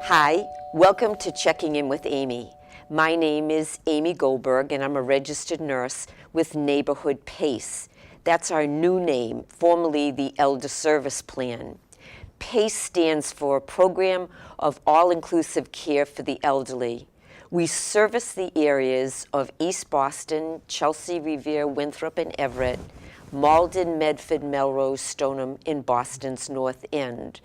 Hi, welcome to Checking In with Amy. My name is Amy Goldberg, and I'm a registered nurse with Neighborhood PACE. That's our new name, formerly the Elder Service Plan. PACE stands for Program of All-Inclusive Care for the Elderly. We service the areas of East Boston, Chelsea, Revere, Winthrop, and Everett, Malden, Medford, Melrose, Stoneham, and Boston's North End.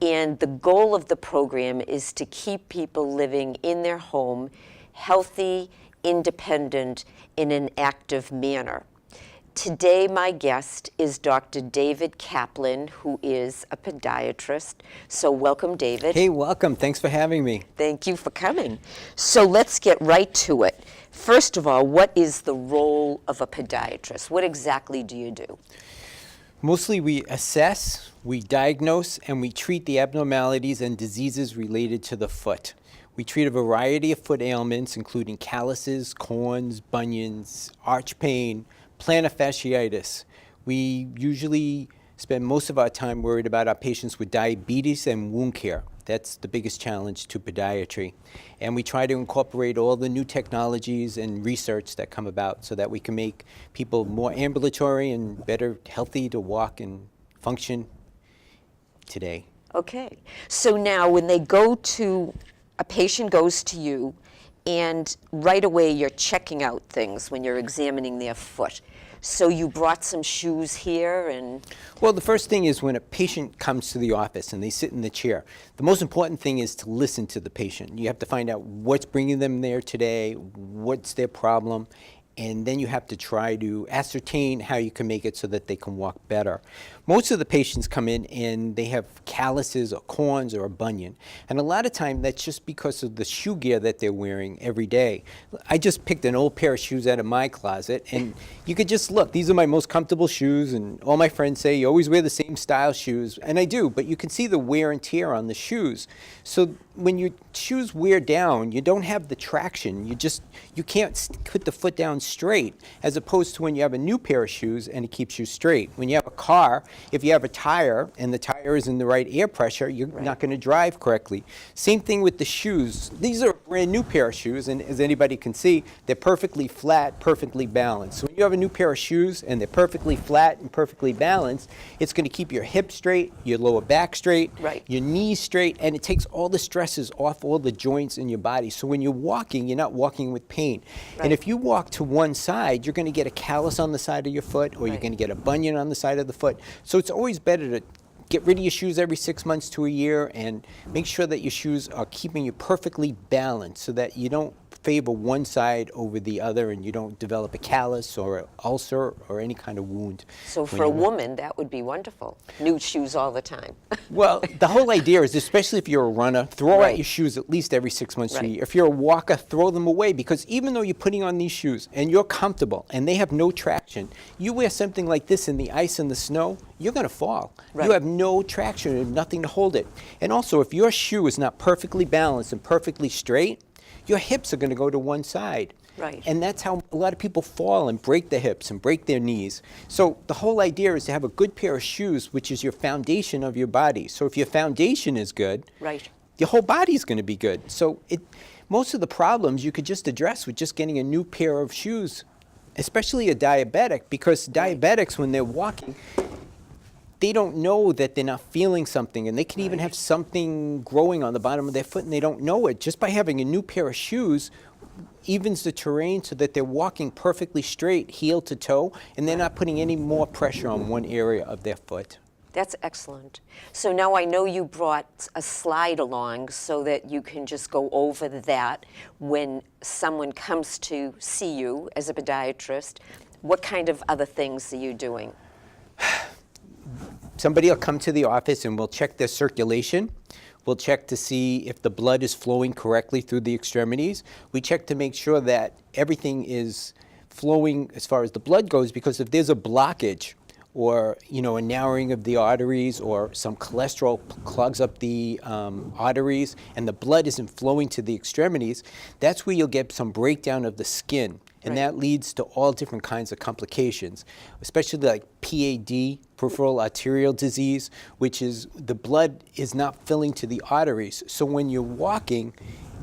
And the goal of the program is to keep people living in their home, healthy, independent, in an active manner. Today, my guest is Dr. David Kaplan, who is a podiatrist. So welcome, David. Hey, welcome. Thanks for having me. Thank you for coming. So let's get right to it. First of all, what is the role of a podiatrist? What exactly do you do? Mostly we assess, we diagnose, and we treat the abnormalities and diseases related to the foot. We treat a variety of foot ailments, including calluses, corns, bunions, arch pain, plantar fasciitis. We usually spend most of our time worried about our patients with diabetes and wound care. That's the biggest challenge to podiatry. And we try to incorporate all the new technologies and research that come about so that we can make people more ambulatory and better healthy to walk and function today. Okay. So now when a patient goes to you, and right away you're checking out things when you're examining their foot. So you brought some shoes here and... Well, the first thing is when a patient comes to the office and they sit in the chair, the most important thing is to listen to the patient. You have to find out what's bringing them there today, what's their problem, and then you have to try to ascertain how you can make it so that they can walk better. Most of the patients come in and they have calluses or corns or a bunion. And a lot of time that's just because of the shoe gear that they're wearing every day. I just picked an old pair of shoes out of my closet, and you could just look. These are my most comfortable shoes, and all my friends say you always wear the same style shoes. And I do, but you can see the wear and tear on the shoes. So when your shoes wear down, you don't have the traction. You can't put the foot down straight, as opposed to when you have a new pair of shoes and it keeps you straight. When you have a car, if you have a tire and the tire is in the right air pressure, you're not going to drive correctly. Same thing with the shoes. These are a brand new pair of shoes, and as anybody can see, they're perfectly flat, perfectly balanced. So when you have a new pair of shoes and they're perfectly flat and perfectly balanced, it's going to keep your hips straight, your lower back straight, your knees straight, and it takes all the stresses off all the joints in your body. So when you're walking, you're not walking with pain. And if you walk to one side, you're going to get a callus on the side of your foot, or you're going to get a bunion on the side of the foot. So it's always better to get rid of your shoes every 6 months to a year and make sure that your shoes are keeping you perfectly balanced so that you don't favor one side over the other and you don't develop a callus or an ulcer or any kind of wound. So for a woman, that would be wonderful. New shoes all the time. Well, the whole idea is, especially if you're a runner, throw out your shoes at least every 6 months to a year. If you're a walker, throw them away, because even though you're putting on these shoes and you're comfortable and they have no traction, you wear something like this in the ice and the snow, you're going to fall. You have no traction and nothing to hold it. And also, if your shoe is not perfectly balanced and perfectly straight, your hips are going to go to one side. And that's how a lot of people fall and break their hips and break their knees. So the whole idea is to have a good pair of shoes, which is your foundation of your body. So if your foundation is good, your whole body is going to be good. So most of the problems you could just address with just getting a new pair of shoes, especially a diabetic, because diabetics, when they're walking, they don't know that they're not feeling something, and they can even have something growing on the bottom of their foot and they don't know it. Just by having a new pair of shoes evens the terrain so that they're walking perfectly straight, heel to toe, and they're not putting any more pressure on one area of their foot. That's excellent. So now I know you brought a slide along so that you can just go over that when someone comes to see you as a podiatrist. What kind of other things are you doing? Somebody will come to the office and we'll check their circulation. We'll check to see if the blood is flowing correctly through the extremities. We check to make sure that everything is flowing as far as the blood goes, because if there's a blockage or a narrowing of the arteries, or some cholesterol clogs up the arteries and the blood isn't flowing to the extremities, that's where you'll get some breakdown of the skin. And Right. that leads to all different kinds of complications, especially like PAD, peripheral arterial disease, which is the blood is not filling to the arteries. So when you're walking,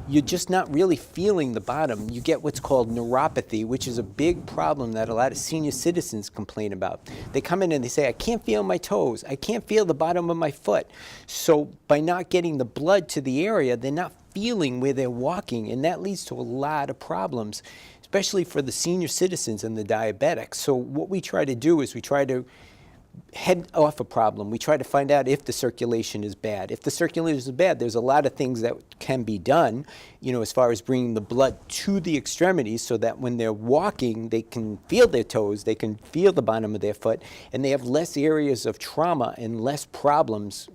you're just not really feeling the bottom. You get what's called neuropathy, which is a big problem that a lot of senior citizens complain about. They come in and they say, I can't feel my toes. I can't feel the bottom of my foot. So by not getting the blood to the area, they're not feeling where they're walking, and that leads to a lot of problems, especially for the senior citizens and the diabetics. So what we try to do is we try to head off a problem. We try to find out if the circulation is bad. If the circulation is bad, there's a lot of things that can be done, as far as bringing the blood to the extremities so that when they're walking, they can feel their toes, they can feel the bottom of their foot, and they have less areas of trauma and less problems,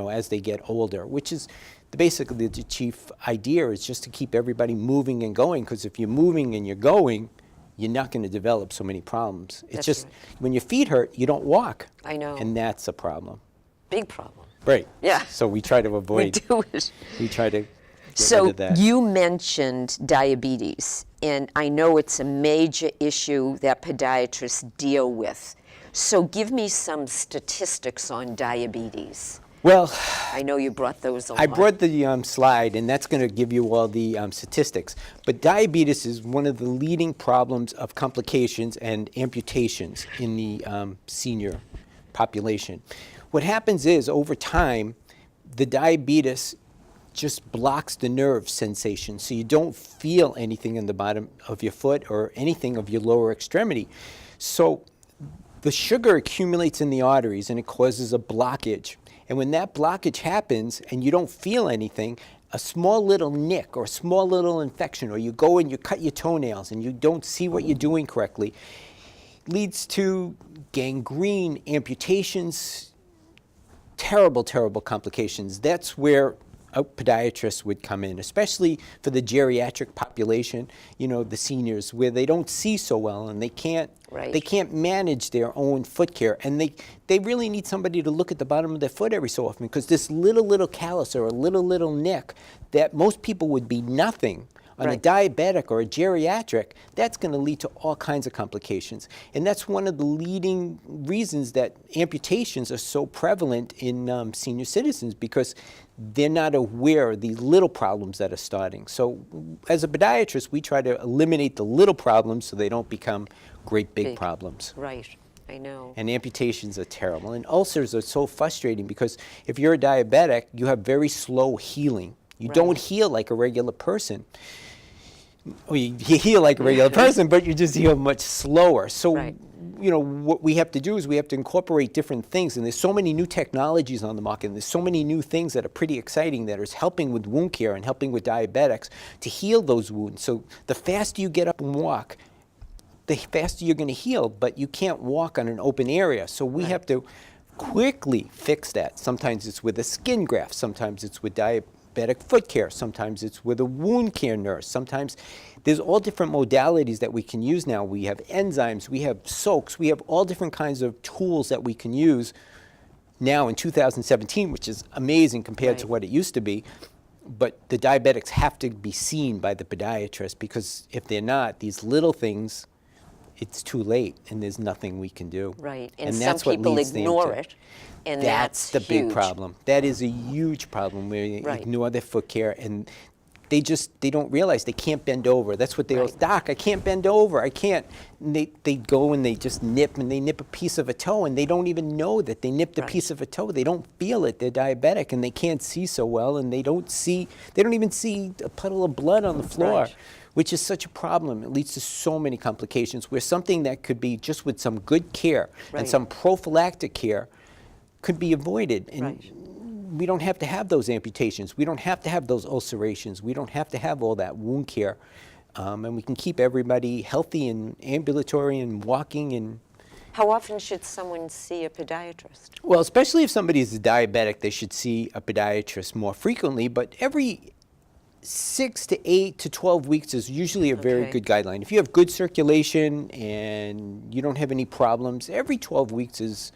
as they get older, which is basically the chief idea, is just to keep everybody moving and going, because if you're moving and you're going, you're not going to develop so many problems. It's That's just right. when your feet hurt, you don't walk. I know. And that's a problem. Big problem. Right. Yeah. So we try to We avoid, do it. we try to get rid So of that. you mentioned diabetes, and I know it's a major issue that podiatrists deal with. So give me some statistics on diabetes. Well, I know you brought those along. I brought the slide, and that's going to give you all the statistics. But diabetes is one of the leading problems of complications and amputations in the senior population. What happens is, over time, the diabetes just blocks the nerve sensation, so you don't feel anything in the bottom of your foot or anything of your lower extremity. So the sugar accumulates in the arteries, and it causes a blockage. And when that blockage happens and you don't feel anything, a small little nick or a small little infection, or you go and you cut your toenails and you don't see what you're doing correctly, leads to gangrene, amputations, terrible, terrible complications. That's where a podiatrist would come in, especially for the geriatric population, the seniors, where they don't see so well and they can't Right. they can't manage their own foot care, and they really need somebody to look at the bottom of their foot every so often, because this little callus or a little nick that most people would be nothing on Right. a diabetic or a geriatric, that's going to lead to all kinds of complications. And that's one of the leading reasons that amputations are so prevalent in senior citizens, because they're not aware of these little problems that are starting. So as a podiatrist, we try to eliminate the little problems so they don't become great big problems. Right, I know. And amputations are terrible. And ulcers are so frustrating, because if you're a diabetic, you have very slow healing. You Right. don't heal like a regular person. Well, you heal like a regular person, but you just heal much slower. So, Right. what we have to do is we have to incorporate different things. And there's so many new technologies on the market, and there's so many new things that are pretty exciting that is helping with wound care and helping with diabetics to heal those wounds. So the faster you get up and walk, the faster you're going to heal, but you can't walk on an open area. So we have to quickly fix that. Sometimes it's with a skin graft, sometimes it's with diabetic foot care, sometimes it's with a wound care nurse, sometimes there's all different modalities that we can use now. We have enzymes, we have soaks, we have all different kinds of tools that we can use now in 2017, which is amazing compared to Right. what it used to be. But the diabetics have to be seen by the podiatrist, because if they're not, these little things, it's too late and there's nothing we can do. Right, and some that's what people leads them ignore to- it, and That's the big huge. problem. That is a huge problem, where they Right. ignore their foot care, and they don't realize they can't bend over. That's what they go, Right. Doc, I can't bend over, I can't. And they go and they just nip, and they nip a piece of a toe, and they don't even know that they nipped a Right. piece of a toe. They don't feel it. They're diabetic, and they can't see so well, and they don't even see a puddle of blood on the floor. Right. Which is such a problem. It leads to so many complications, where something that could be just with some good care and Right. some prophylactic care could be avoided. And Right. we don't have to have those amputations. We don't have to have those ulcerations. We don't have to have all that wound care. And we can keep everybody healthy and ambulatory and walking. And How often should someone see a podiatrist? well, especially if somebody is diabetic, they should see a podiatrist more frequently. But every 6 to 8 to 12 weeks is usually a very Okay. good guideline. If you have good circulation and you don't have any problems, every 12 weeks is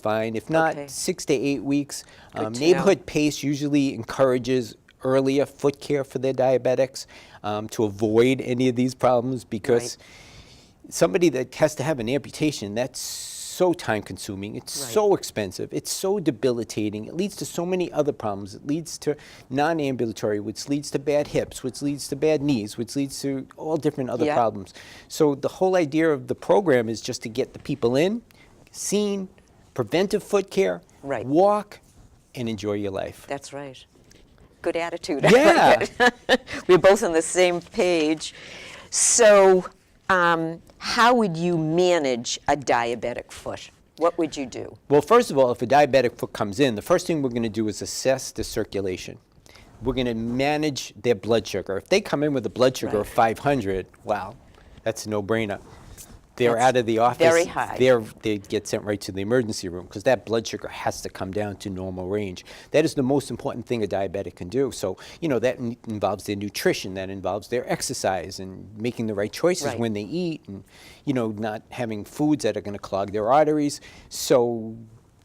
fine. If not, Okay. 6 to 8 weeks. Good to Neighborhood PACE usually encourages earlier foot care for their diabetics to avoid any of these problems, because somebody that has to have an amputation, that's so time consuming, it's Right. so expensive, it's so debilitating, it leads to so many other problems. It leads to non-ambulatory, which leads to bad hips, which leads to bad knees, which leads to all different other Yeah. problems. So the whole idea of the program is just to get the people in, seen, preventive foot care, Right. walk, and enjoy your life. That's right. Good attitude. Yeah. We're both on the same page. So, how would you manage a diabetic foot? What would you do? Well, first of all, if a diabetic foot comes in, the first thing we're going to do is assess the circulation. We're going to manage their blood sugar. If they come in with a blood sugar of Right. 500, wow, that's a no-brainer. They're That's out of the office. very high. They get sent right to the emergency room because that blood sugar has to come down to normal range. That is the most important thing a diabetic can do. So, that involves their nutrition, that involves their exercise and making the right choices Right. when they eat and, not having foods that are going to clog their arteries. So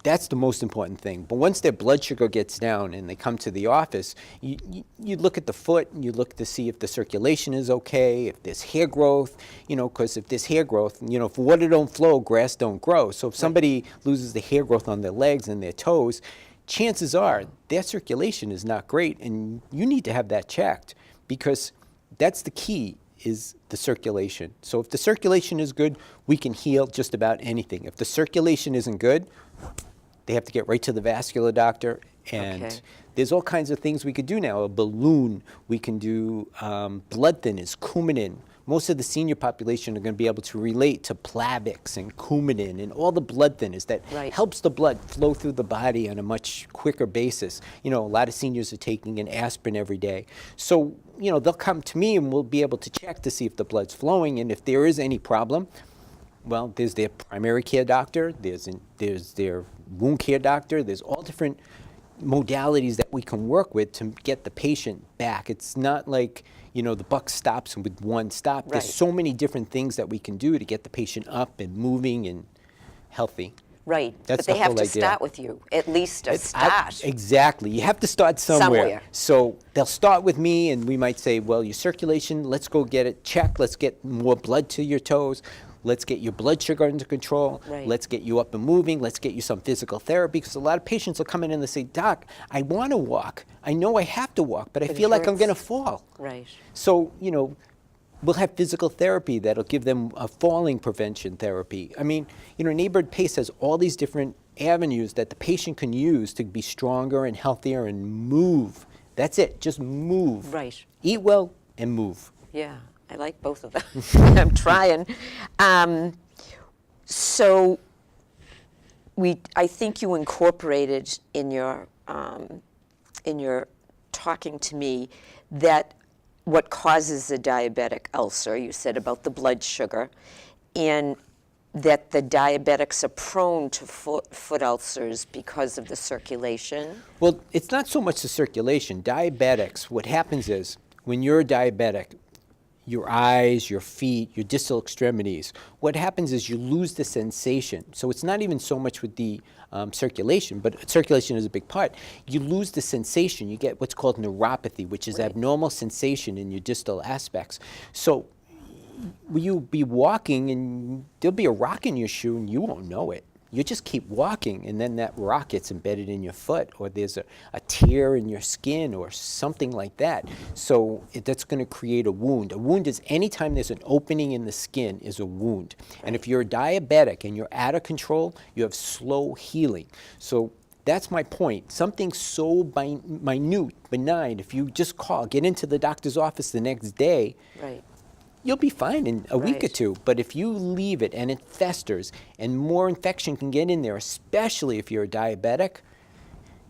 that's the most important thing. But once their blood sugar gets down and they come to the office, you look at the foot and you look to see if the circulation is okay, if there's hair growth, because if there's hair growth, if water don't flow, grass don't grow. So if somebody loses the hair growth on their legs and their toes, chances are their circulation is not great, and you need to have that checked because that's the key, is the circulation. So if the circulation is good, we can heal just about anything. If the circulation isn't good, they have to get right to the vascular doctor, and Okay. there's all kinds of things we could do now. A balloon, we can do blood thinners, Coumadin. Most of the senior population are going to be able to relate to Plavix and Coumadin and all the blood thinners that Right. helps the blood flow through the body on a much quicker basis. A lot of seniors are taking an aspirin every day. So, they'll come to me and we'll be able to check to see if the blood's flowing, and if there is any problem, well, there's their primary care doctor, there's their wound care doctor, there's all different modalities that we can work with to get the patient back. It's not like, the buck stops with one stop. Right. There's so many different things that we can do to get the patient up and moving and healthy. Right. That's but they the have whole to idea. start with you, at least a start. Exactly. You have to start somewhere. Somewhere. So they'll start with me, and we might say, well, your circulation, let's go get it checked. Let's get more blood to your toes. Let's get your blood sugar under control. Right. Let's get you up and moving. Let's get you some physical therapy, because a lot of patients will come in and they say, Doc, I want to walk. I know I have to walk, but I But it feel like I'm hurts." going to fall. Right. So, we'll have physical therapy that'll give them a falling prevention therapy. I mean, Neighborhood PACE has all these different avenues that the patient can use to be stronger and healthier and move. That's it, just move. Right. Eat well and move. Yeah, I like both of them. I'm trying. So I think you incorporated in your talking to me that what causes a diabetic ulcer, you said about the blood sugar, and that the diabetics are prone to foot ulcers because of the circulation. Well, it's not so much the circulation. Diabetics, what happens is, when you're a diabetic, your eyes, your feet, your distal extremities, what happens is you lose the sensation. So it's not even so much with the circulation, but circulation is a big part. You lose the sensation. You get what's called neuropathy, which is Right. abnormal sensation in your distal aspects. So you'll be walking and there'll be a rock in your shoe and you won't know it. You just keep walking, and then that rock gets embedded in your foot, or there's a tear in your skin or something like that. So that's going to create a wound. A wound is anytime there's an opening in the skin is a wound. And if you're a diabetic and you're out of control, you have slow healing. So that's my point. Something so minute, benign, if you just get into the doctor's office the next day, Right. you'll be fine in a week or Right. two. But if you leave it and it festers and more infection can get in there, especially if you're a diabetic,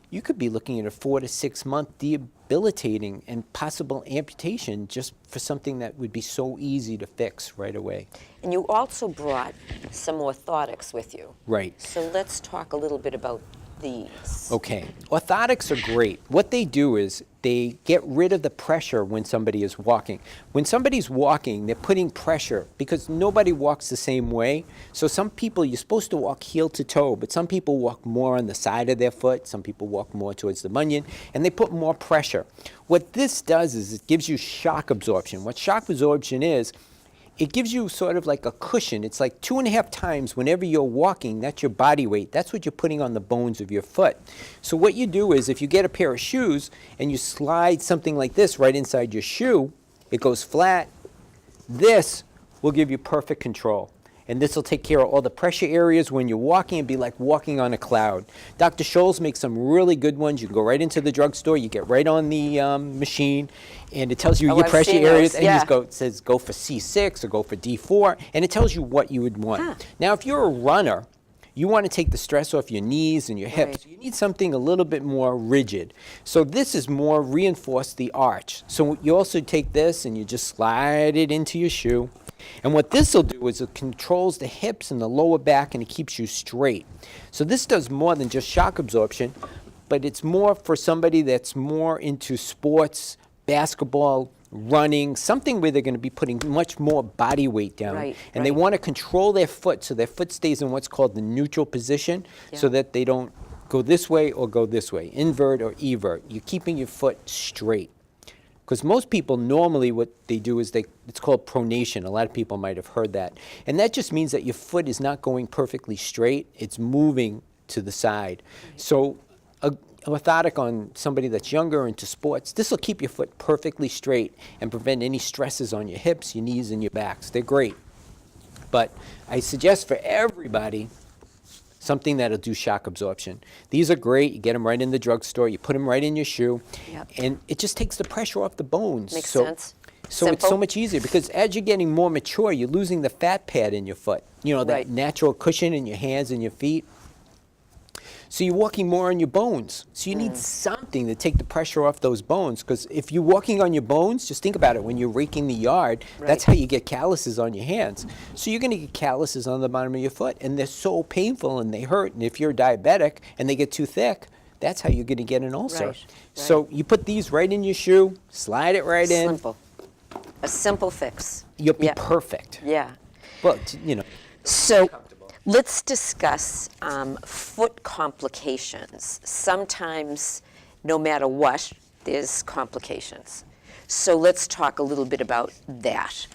you could be looking at a 4 to 6 month debilitating and possible amputation just for something that would be so easy to fix right away. And you also brought some orthotics with you. Right. So let's talk a little bit about these. Okay, orthotics are great. What they do is they get rid of the pressure when somebody is walking. When somebody's walking, they're putting pressure because nobody walks the same way. So some people, you're supposed to walk heel to toe, but some people walk more on the side of their foot. Some people walk more towards the bunion, and they put more pressure. What this does is it gives you shock absorption. What shock absorption is it gives you sort of like a cushion. It's like 2.5 times whenever you're walking, that's your body weight. That's what you're putting on the bones of your foot. So what you do is if you get a pair of shoes and you slide something like this right inside your shoe, it goes flat. This will give you perfect control. And this will take care of all the pressure areas when you're walking and be like walking on a cloud. Dr. Scholl's makes some really good ones. You can go right into the drugstore, you get right on the machine, and it tells you your I've pressure seen areas, those, and yeah. you just go, it says go for C6 or go for D4, and it tells you what you would want. Huh. Now, if you're a runner, you want to take the stress off your knees and your hips. Right. You need something a little bit more rigid. So this is more reinforce the arch. So you also take this and you just slide it into your shoe. And what this will do is it controls the hips and the lower back, and it keeps you straight. So this does more than just shock absorption, but it's more for somebody that's more into sports, basketball, running, something where they're going to be putting much more body weight down. Right, and they right. want to control their foot so their foot stays in what's called the neutral position, so Yeah. that they don't go this way or go this way, invert or evert. You're keeping your foot straight. Because most people normally what they do is it's called pronation. A lot of people might have heard that. And that just means that your foot is not going perfectly straight, it's moving to the side. So a orthotic on somebody that's younger into sports, this will keep your foot perfectly straight and prevent any stresses on your hips, your knees, and your backs. They're great. But I suggest for everybody something that'll do shock absorption. These are great. You get them right in the drugstore. You put them right in your shoe. Yep. And it just takes the pressure off the bones. Makes so, sense. So it's Simple. so much easier because as you're getting more mature, you're losing the fat pad in your foot. You know, that Right. natural cushion in your hands and your feet. So you're walking more on your bones. So you need something to take the pressure off those bones. Because if you're walking on your bones, just think about it. When you're raking the yard, that's Right. how you get calluses on your hands. So you're going to get calluses on the bottom of your foot. And they're so painful and they hurt. And if you're diabetic and they get too thick, that's how you're going to get an ulcer. Right, So you put these right in your shoe, slide it right in. Simple. A simple fix. You'll be Yeah. perfect. Yeah. Well, you know. So let's discuss foot complications. Sometimes, no matter what, there's complications. So let's talk a little bit about that.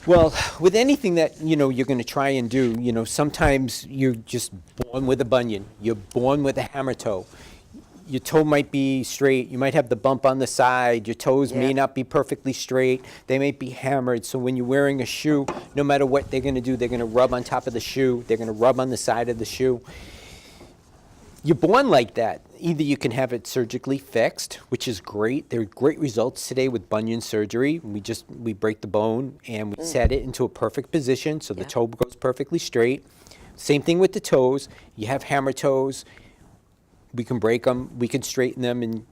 Well, with anything that, you're going to try and do, sometimes you're just born with a bunion. You're born with a hammer toe. Your toe might be straight. You might have the bump on the side. Your toes may Yeah. not be perfectly straight. They may be hammered. So when you're wearing a shoe, no matter what they're going to do, they're going to rub on top of the shoe. They're going to rub on the side of the shoe. You're born like that. Either you can have it surgically fixed, which is great. There are great results today with bunion surgery. We break the bone and we set it into a perfect position so the Yeah. toe goes perfectly straight. Same thing with the toes. You have hammer toes. We can break them, we can straighten them, and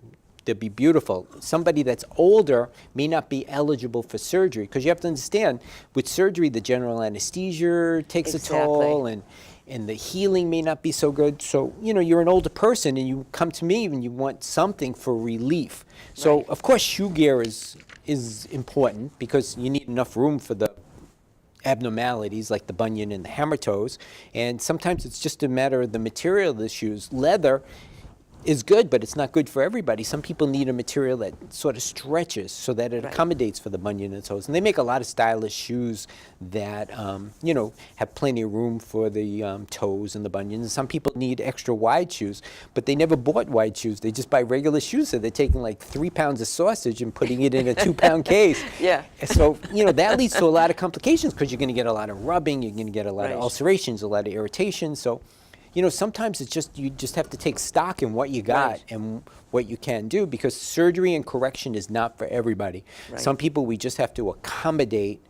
they'll be beautiful. Somebody that's older may not be eligible for surgery because you have to understand, with surgery, the general anesthesia takes a toll, Exactly. and the healing may not be so good. So, you're an older person and you come to me and you want something for relief. So, Right. of course, shoe gear is important because you need enough room for the abnormalities like the bunion and the hammer toes. And sometimes it's just a matter of the material of the shoes. Leather is good, but it's not good for everybody. Some people need a material that sort of stretches so that it Right. accommodates for the bunion and toes. And they make a lot of stylish shoes that, have plenty of room for the toes and the bunions. And some people need extra wide shoes, but they never bought wide shoes. They just buy regular shoes, so they're taking like 3 pounds of sausage and putting it in a 2-pound case. Yeah. So, that leads to a lot of complications because you're going to get a lot of rubbing, you're going to get a lot Right. of ulcerations, a lot of irritation. So, sometimes it's just, you just have to take stock in what you got Right. and what you can do because surgery and correction is not for everybody. Right. Some people, we just have to accommodate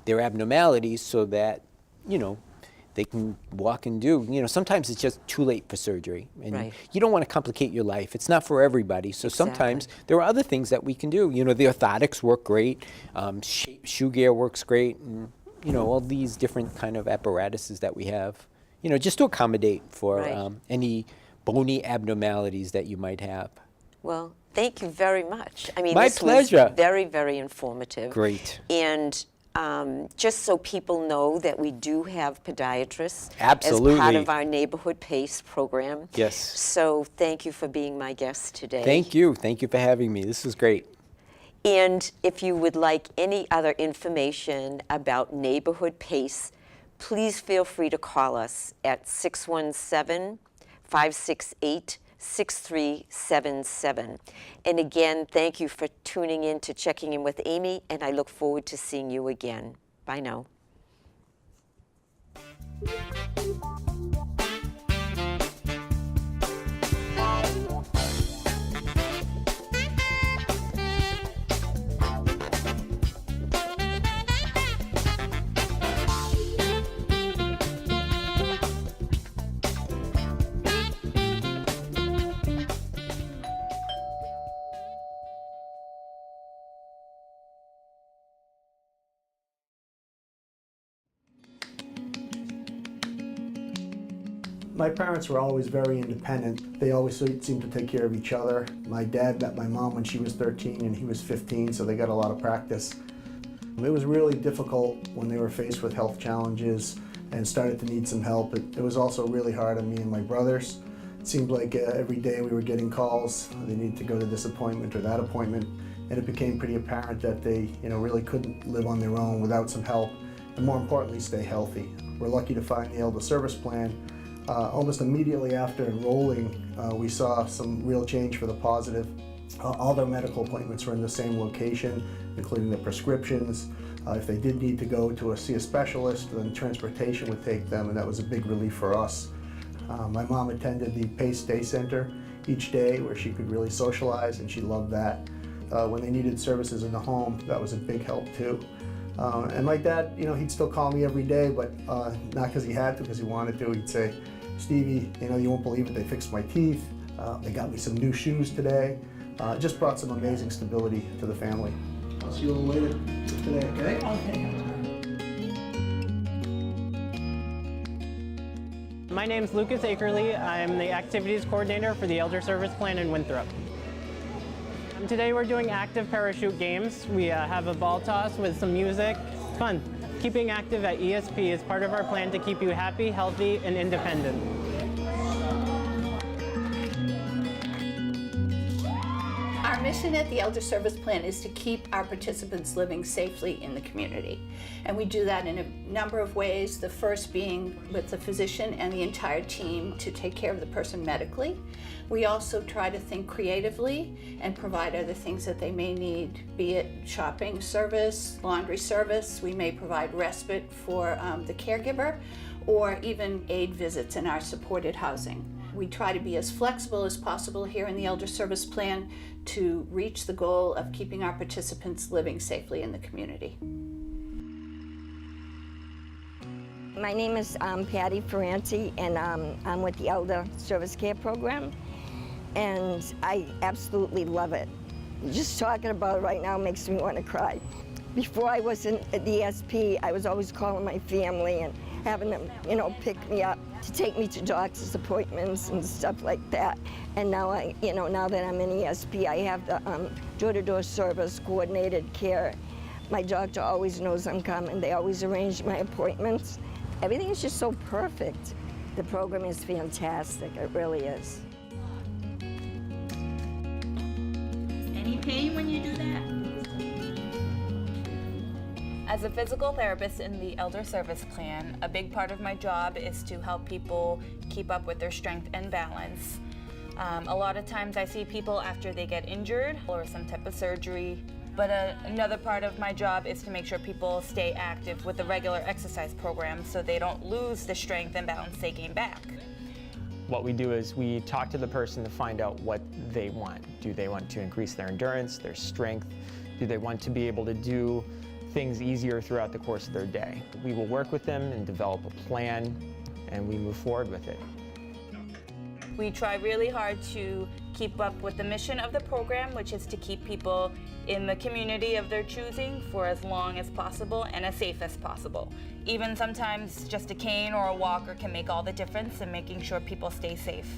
their abnormalities so that, they can walk and do. Sometimes it's just too late for surgery. And Right. you don't want to complicate your life. It's not for everybody. So sometimes there are other things that we can do. The orthotics work great. Shoe gear works great. And, all these different kind of apparatuses that we have, just to accommodate for Right. any bony abnormalities that you might have. Well, thank you very much. I mean, My this pleasure. was very, very informative. Great. And just so people know that we do have podiatrists as part Absolutely. of our Neighborhood PACE program. Yes. So thank you for being my guest today. Thank you. Thank you for having me. This is great. And if you would like any other information about Neighborhood PACE, please feel free to call us at 617-568-6377. And again, thank you for tuning in to Checking In with Amy, and I look forward to seeing you again. Bye now. My parents were always very independent. They always seemed to take care of each other. My dad met my mom when she was 13 and he was 15, so they got a lot of practice. It was really difficult when they were faced with health challenges and started to need some help. It was also really hard on me and my brothers. It seemed like every day we were getting calls. They needed to go to this appointment or that appointment, and it became pretty apparent that they really couldn't live on their own without some help, and more importantly, stay healthy. We're lucky to find the Elder Service Plan. Almost immediately after enrolling, we saw some real change for the positive. All their medical appointments were in the same location, including the prescriptions. If they did need to go to see a specialist, then transportation would take them, and that was a big relief for us. My mom attended the PACE Day Center each day where she could really socialize, and she loved that. When they needed services in the home, that was a big help too. And my dad, he'd still call me every day, but not because he had to, because he wanted to. He'd say, "Stevie, you won't believe it, they fixed my teeth. They got me some new shoes today." Just brought some amazing stability to the family. I'll see you a little later today, okay? Okay. My name's Lucas Akerley. I'm the Activities Coordinator for the Elder Service Plan in Winthrop. Today we're doing active parachute games. We have a ball toss with some music. It's fun. Keeping active at ESP is part of our plan to keep you happy, healthy, and independent. Our mission at the Elder Service Plan is to keep our participants living safely in the community. And we do that in a number of ways, the first being with the physician and the entire team to take care of the person medically. We also try to think creatively and provide other things that they may need, be it shopping service, laundry service. We may provide respite for the caregiver, or even aid visits in our supported housing. We try to be as flexible as possible here in the Elder Service Plan to reach the goal of keeping our participants living safely in the community. My name is Patty Ferranti, and I'm with the Elder Service Care Program, and I absolutely love it. Just talking about it right now makes me want to cry. Before I was in the ESP, I was always calling my family and having them, pick me up to take me to doctor's appointments and stuff like that. And now now that I'm in ESP, I have the door-to-door service, coordinated care. My doctor always knows I'm coming. They always arrange my appointments. Everything is just so perfect. The program is fantastic. It really is. Any pain when you do that? As a physical therapist in the Elder Service Plan, a big part of my job is to help people keep up with their strength and balance. A lot of times I see people after they get injured or some type of surgery, but another part of my job is to make sure people stay active with a regular exercise program so they don't lose the strength and balance they gain back. What we do is we talk to the person to find out what they want. Do they want to increase their endurance, their strength? Do they want to be able to do things easier throughout the course of their day? We will work with them and develop a plan, and we move forward with it. We try really hard to keep up with the mission of the program, which is to keep people in the community of their choosing for as long as possible and as safe as possible. Even sometimes just a cane or a walker can make all the difference in making sure people stay safe.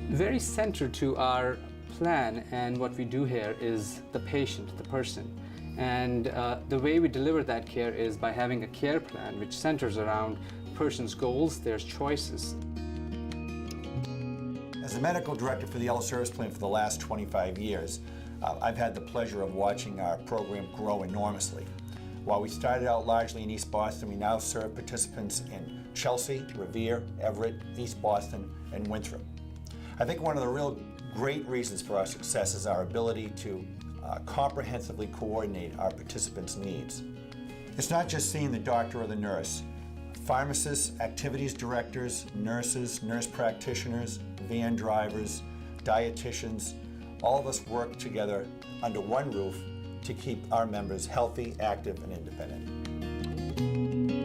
Very central to our plan and what we do here is the patient, the person. And the way we deliver that care is by having a care plan which centers around person's goals, their choices. As a a medical director for the Elder Service Plan for the last 25 years, I've had the pleasure of watching our program grow enormously. While we started out largely in East Boston, we now serve participants in Chelsea, Revere, Everett, East Boston, and Winthrop. I think one of the real great reasons for our success is our ability to comprehensively coordinate our participants' needs. It's not just seeing the doctor or the nurse. Pharmacists, activities directors, nurses, nurse practitioners, van drivers, dietitians, all of us work together under one roof to keep our members healthy, active, and independent.